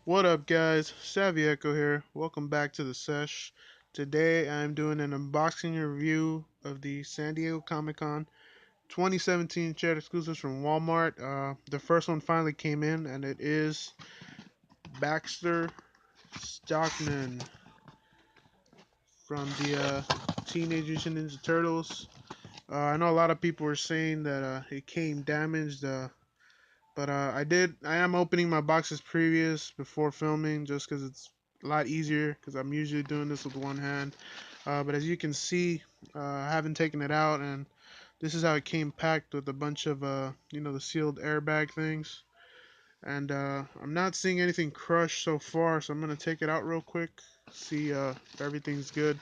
What up, guys? Savvy Echo here. Welcome back to the sesh. Today I'm doing an unboxing review of the San Diego Comic Con 2017 shared exclusives from Walmart. The first one finally came in, and it is Baxter Stockman from the Teenage Mutant Ninja Turtles. I know a lot of people were saying that it came damaged, but I am opening my boxes previous before filming just because it's a lot easier because I'm usually doing this with one hand. But as you can see, I haven't taken it out, and this is how it came packed with a bunch of, the sealed airbag things. And I'm not seeing anything crushed so far, so I'm gonna take it out real quick, see if everything's good.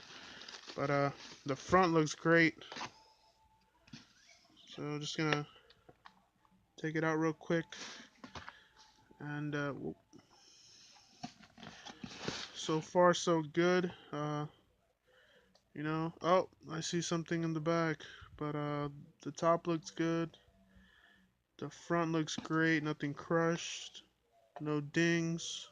But the front looks great, so just gonna take it out real quick. And so far so good. Oh, I see something in the back, but the top looks good. The front looks great, nothing crushed, no dings.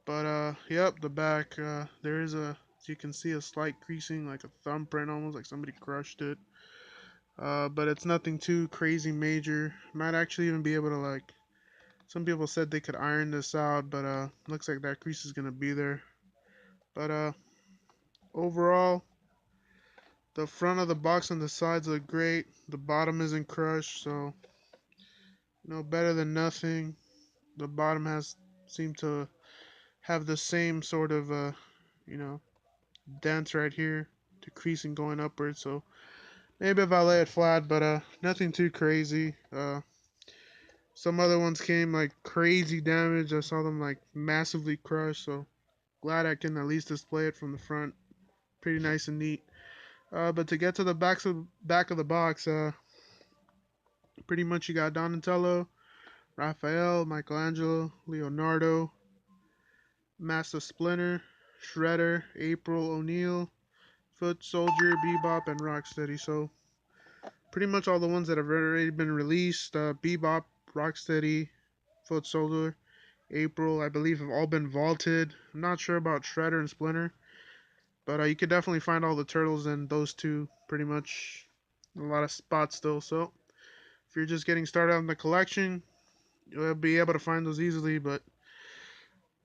But yep, the back, there is as you can see, a slight creasing, like a thumbprint almost, like somebody crushed it. But it's nothing too crazy major. Might actually even be able to, like, some people said they could iron this out, but looks like that crease is gonna be there. But overall, the front of the box and the sides look great. The bottom isn't crushed, so better than nothing. The bottom has seemed to have the same sort of you know, dents right here, decreasing going upwards. So maybe if I lay it flat, but nothing too crazy. Some other ones came like crazy damage. I saw them like massively crushed. So glad I can at least display it from the front. Pretty nice and neat. But to get to the back of the box, pretty much you got Donatello, Raphael, Michelangelo, Leonardo, Master Splinter, Shredder, April O'Neil, Foot Soldier, Bebop, and Rocksteady. So pretty much all the ones that have already been released. Bebop, Rocksteady, Foot Soldier, April, I believe have all been vaulted. I'm not sure about Shredder and Splinter, but you could definitely find all the turtles in those two pretty much in a lot of spots still. So if you're just getting started on the collection, you'll be able to find those easily. But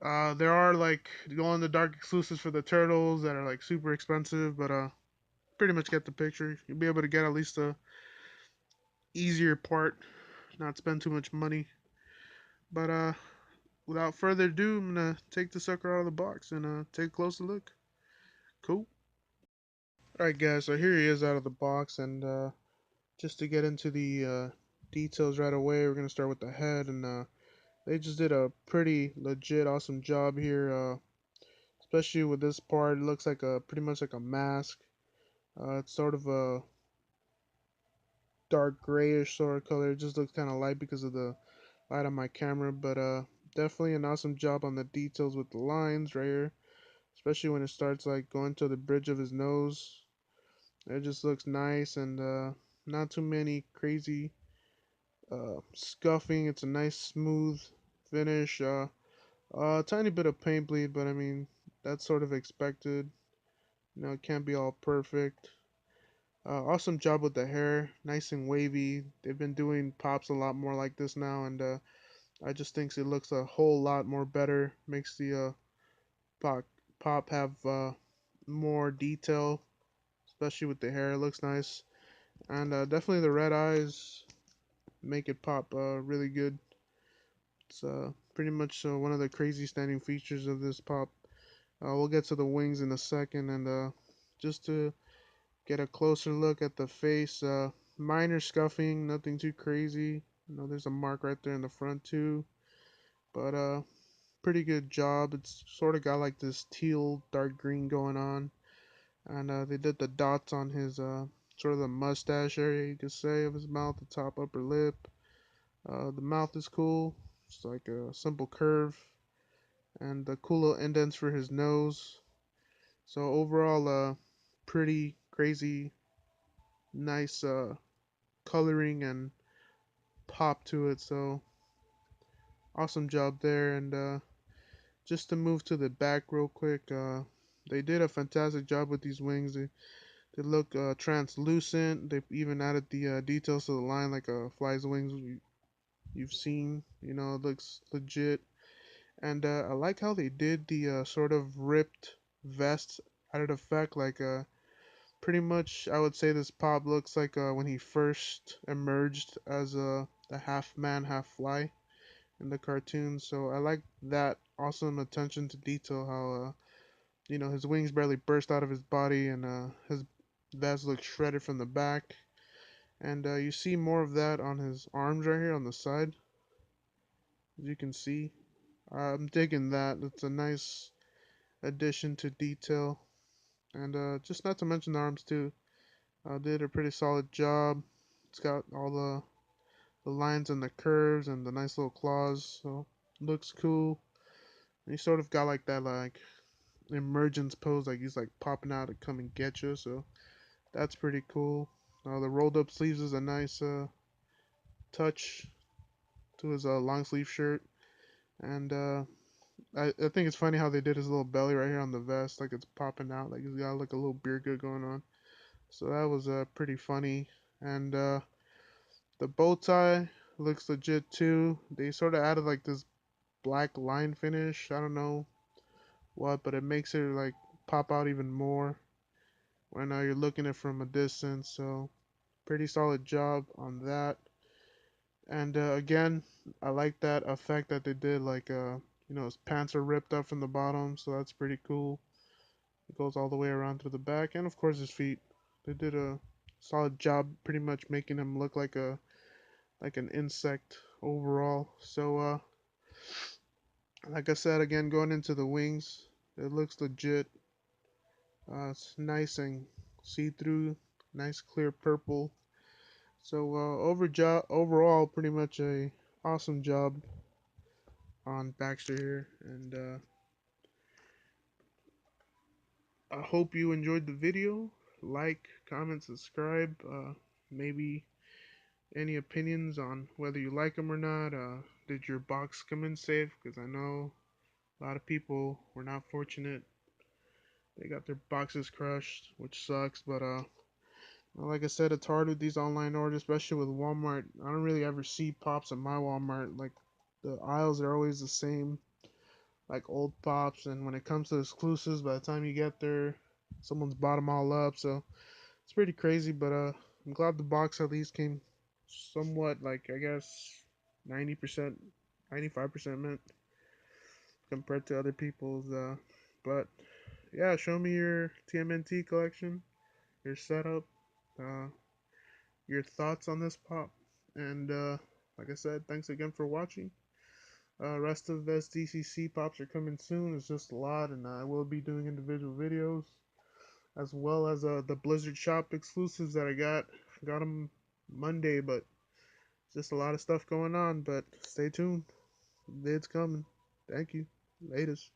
there are like glow in the dark exclusives for the turtles that are like super expensive, but pretty much get the picture. You'll be able to get at least a easier part, not spend too much money. But without further ado, I'm gonna take the sucker out of the box and take a closer look. Cool. All right, guys. So here he is out of the box, and just to get into the details right away, we're gonna start with the head, and they just did a pretty legit, awesome job here. Especially with this part, it looks like a pretty much like a mask. It's sort of a dark grayish sort of color. It just looks kind of light because of the light on my camera, but definitely an awesome job on the details with the lines right here, especially when it starts like going to the bridge of his nose. It just looks nice and not too many crazy scuffing. It's a nice smooth finish. A tiny bit of paint bleed, but I mean that's sort of expected. It can't be all perfect. Awesome job with the hair, nice and wavy. They've been doing pops a lot more like this now, and I just think it looks a whole lot more better. Makes the pop have more detail, especially with the hair. It looks nice, and definitely the red eyes make it pop really good. It's pretty much one of the crazy standing features of this pop. We'll get to the wings in a second, and just to get a closer look at the face, minor scuffing, nothing too crazy. There's a mark right there in the front too, but pretty good job. It's sort of got like this teal dark green going on, and they did the dots on his sort of the mustache area, you could say, of his mouth, the top upper lip. The mouth is cool. It's like a simple curve, and the cool little indents for his nose. So overall, pretty crazy, nice coloring and pop to it. So awesome job there. And just to move to the back real quick, they did a fantastic job with these wings. They look translucent. They even added the details to the line like a fly's wings you've seen. You know, it looks legit. And I like how they did the sort of ripped vest added effect. Like pretty much, I would say this pop looks like when he first emerged as a half man, half fly in the cartoon. So I like that awesome attention to detail. How his wings barely burst out of his body, and his vest looks shredded from the back. And you see more of that on his arms right here on the side, as you can see. I'm digging that. It's a nice addition to detail. And just not to mention the arms too. Did a pretty solid job. It's got all the lines and the curves and the nice little claws. So looks cool. And he sort of got like that like emergence pose, like he's like popping out to come and get you. So that's pretty cool. The rolled up sleeves is a nice touch to his long sleeve shirt. And I think it's funny how they did his little belly right here on the vest, like it's popping out, like he's got like a little beer gut going on. So that was pretty funny. And the bow tie looks legit too. They sort of added like this black line finish. I don't know what, but it makes it like pop out even more when you're looking at it from a distance. So pretty solid job on that. And again, I like that effect that they did. Like his pants are ripped up from the bottom, so that's pretty cool. It goes all the way around to the back, and of course his feet. They did a solid job, pretty much making him look like an insect overall. So like I said, again, going into the wings, it looks legit. It's nice and see-through, nice clear purple. So overall, pretty much a awesome job on Baxter here, and I hope you enjoyed the video. Like, comment, subscribe. Maybe any opinions on whether you like them or not. Did your box come in safe? Because I know a lot of people were not fortunate. They got their boxes crushed, which sucks. But like I said, it's hard with these online orders, especially with Walmart. I don't really ever see pops at my Walmart. Like the aisles are always the same, like old pops. And when it comes to exclusives, by the time you get there, someone's bought them all up. So it's pretty crazy. But I'm glad the box at least came somewhat, like I guess 90%, 95% meant compared to other people's. But yeah, show me your TMNT collection, your setup, uh, your thoughts on this pop. And like I said, thanks again for watching. Rest of the SDCC pops are coming soon. It's just a lot, and I will be doing individual videos as well as the Blizzard Shop exclusives that I got. Got them Monday, but just a lot of stuff going on. But stay tuned. Vid's coming. Thank you. Latest.